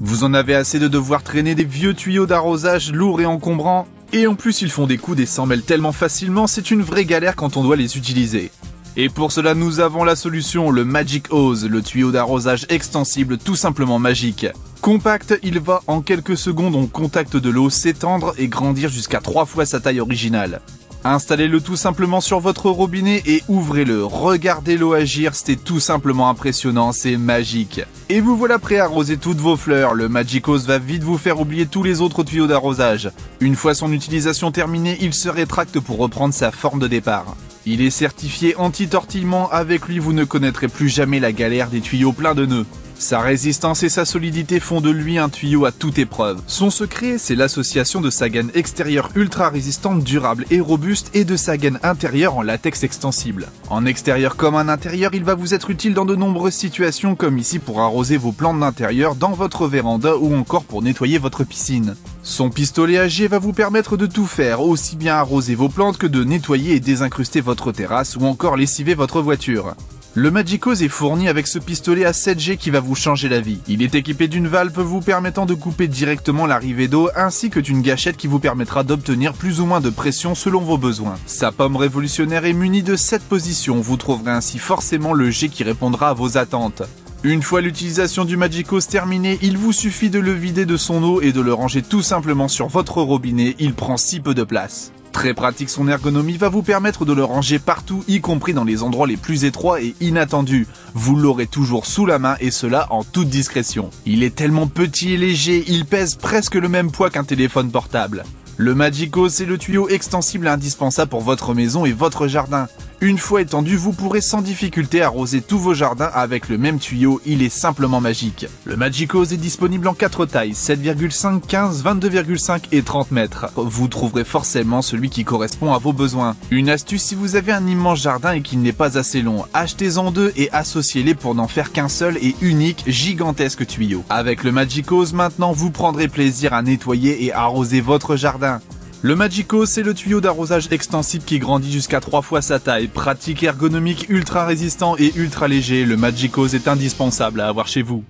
Vous en avez assez de devoir traîner des vieux tuyaux d'arrosage lourds et encombrants, et en plus ils font des coudes et s'en mêlent tellement facilement, c'est une vraie galère quand on doit les utiliser. Et pour cela nous avons la solution, le Magic Hose, le tuyau d'arrosage extensible tout simplement magique. Compact, il va en quelques secondes au contact de l'eau s'étendre et grandir jusqu'à 3 fois sa taille originale. Installez-le tout simplement sur votre robinet et ouvrez-le. Regardez l'eau agir, c'est tout simplement impressionnant, c'est magique. Et vous voilà prêt à arroser toutes vos fleurs. Le Magic Hose va vite vous faire oublier tous les autres tuyaux d'arrosage. Une fois son utilisation terminée, il se rétracte pour reprendre sa forme de départ. Il est certifié anti-tortillement, avec lui vous ne connaîtrez plus jamais la galère des tuyaux pleins de nœuds. Sa résistance et sa solidité font de lui un tuyau à toute épreuve. Son secret, c'est l'association de sa gaine extérieure ultra résistante, durable et robuste et de sa gaine intérieure en latex extensible. En extérieur comme en intérieur, il va vous être utile dans de nombreuses situations comme ici pour arroser vos plantes d'intérieur, dans votre véranda ou encore pour nettoyer votre piscine. Son pistolet à jet va vous permettre de tout faire, aussi bien arroser vos plantes que de nettoyer et désincruster votre terrasse ou encore lessiver votre voiture. Le Magic Hose est fourni avec ce pistolet à 7G qui va vous changer la vie. Il est équipé d'une valve vous permettant de couper directement l'arrivée d'eau ainsi que d'une gâchette qui vous permettra d'obtenir plus ou moins de pression selon vos besoins. Sa pomme révolutionnaire est munie de 7 positions, vous trouverez ainsi forcément le jet qui répondra à vos attentes. Une fois l'utilisation du Magic Hose terminée, il vous suffit de le vider de son eau et de le ranger tout simplement sur votre robinet, il prend si peu de place. Très pratique, son ergonomie va vous permettre de le ranger partout, y compris dans les endroits les plus étroits et inattendus. Vous l'aurez toujours sous la main et cela en toute discrétion. Il est tellement petit et léger, il pèse presque le même poids qu'un téléphone portable. Le Magic Hose, c'est le tuyau extensible indispensable pour votre maison et votre jardin. Une fois étendu, vous pourrez sans difficulté arroser tous vos jardins avec le même tuyau, il est simplement magique. Le Magic Hose est disponible en 4 tailles, 7,5, 15, 22,5 et 30 mètres. Vous trouverez forcément celui qui correspond à vos besoins. Une astuce si vous avez un immense jardin et qu'il n'est pas assez long, achetez-en 2 et associez-les pour n'en faire qu'un seul et unique gigantesque tuyau. Avec le Magic Hose, maintenant vous prendrez plaisir à nettoyer et arroser votre jardin. Le Magic Hose, c'est le tuyau d'arrosage extensible qui grandit jusqu'à 3 fois sa taille. Pratique, ergonomique, ultra résistant et ultra léger, le Magic Hose est indispensable à avoir chez vous.